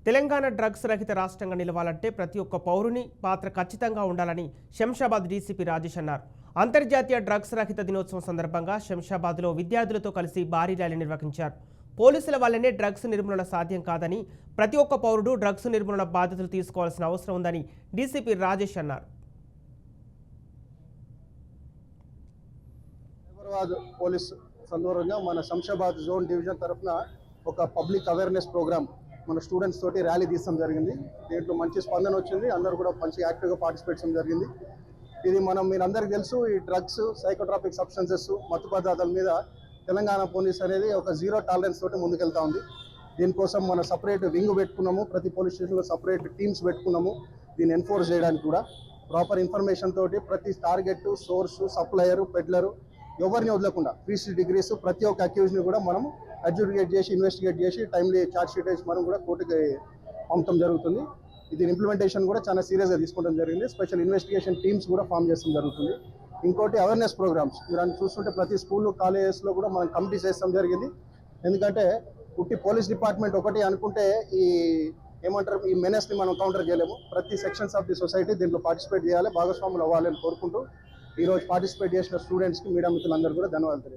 Telangana drugs రహిత రాష్ట్రంగా నిలవాలంటే ప్రతి ఒక్క పౌరుని పాత్ర ఖచ్చితంగా ఉండాలని శంషాబాద్ డీసీపీ రాజేష్ అన్నారు. అంతర్జాతీయ డ్రగ్స్ రహిత దినోత్సవం సందర్భంగా శంషాబాద్లో విద్యార్థులతో కలిసి భారీ ర్యాలీ నిర్వహించారు. పోలీసుల వల్లనే డ్రగ్స్ నిర్మూలన సాధ్యం కాదని, ప్రతి ఒక్క పౌరుడు డ్రగ్స్ నిర్మూలన బాధ్యతలు తీసుకోవాల్సిన అవసరం ఉందని డీసీపీ రాజేష్ అన్నారు. పోలీస్ సందర్భంగా మన శంషాబాద్ జోన్ డివిజన్ తరఫున ఒక పబ్లిక్ అవేర్నెస్ ప్రోగ్రామ్ మన స్టూడెంట్స్ తోటి ర్యాలీ తీయడం జరిగింది. దీంట్లో మంచి స్పందన వచ్చింది. అందరూ కూడా మంచి యాక్టివ్గా పార్టిసిపేట్ చేయడం జరిగింది. ఇది మీరందరికీ తెలుసు, ఈ డ్రగ్స్, సైకోట్రాపిక్ సబ్స్టెన్సెస్, మత్తు పదార్థాల మీద తెలంగాణ పోలీస్ అనేది ఒక జీరో టాలరెన్స్ తోటి ముందుకెళ్తా ఉంది. దీనికోసం మన సపరేట్ వింగ్ పెట్టుకున్నాము. ప్రతి పోలీస్ స్టేషన్లో సపరేట్ టీమ్స్ పెట్టుకున్నాము. దీన్ని ఎన్ఫోర్స్ చేయడానికి కూడా ప్రాపర్ ఇన్ఫర్మేషన్ తోటి ప్రతి టార్గెట్, సోర్సు, సప్లయరు, పెడ్లరు ఎవరిని వదలకుండా 360 degrees ప్రతి ఒక్క అక్యూజ్ని కూడా మనం అడ్జుడికేట్ చేసి, ఇన్వెస్టిగేట్ చేసి టైమ్లీ ఛార్జ్ షీట్ వేసి మనం కూడా కోర్టుకి పంపడం జరుగుతుంది. దీని ఇంప్లిమెంటేషన్ కూడా చాలా సీరియస్గా తీసుకోవడం జరిగింది. స్పెషల్ ఇన్వెస్టిగేషన్ టీమ్స్ కూడా ఫామ్ చేయడం జరుగుతుంది. ఇంకోటి అవేర్నెస్ ప్రోగ్రామ్స్ మీరు చూస్తుంటే ప్రతి స్కూల్లో, కాలేజెస్లో కూడా మనం కమిటీస్ వేయడం జరిగింది. ఎందుకంటే పుట్టి పోలీస్ డిపార్ట్మెంట్ ఒకటి అనుకుంటే ఈ మెనెస్ని మనం కౌంటర్ చేయలేము. ప్రతి సెక్షన్స్ ఆఫ్ ది సొసైటీ దీంట్లో పార్టిసిపేట్ చేయాలి, భాగస్వాములు అవ్వాలని కోరుకుంటూ ఈరోజు పార్టిసిపేట్ చేసిన స్టూడెంట్స్కి, మీడియా మిత్రులందరూ కూడా ధన్యవాదాలు.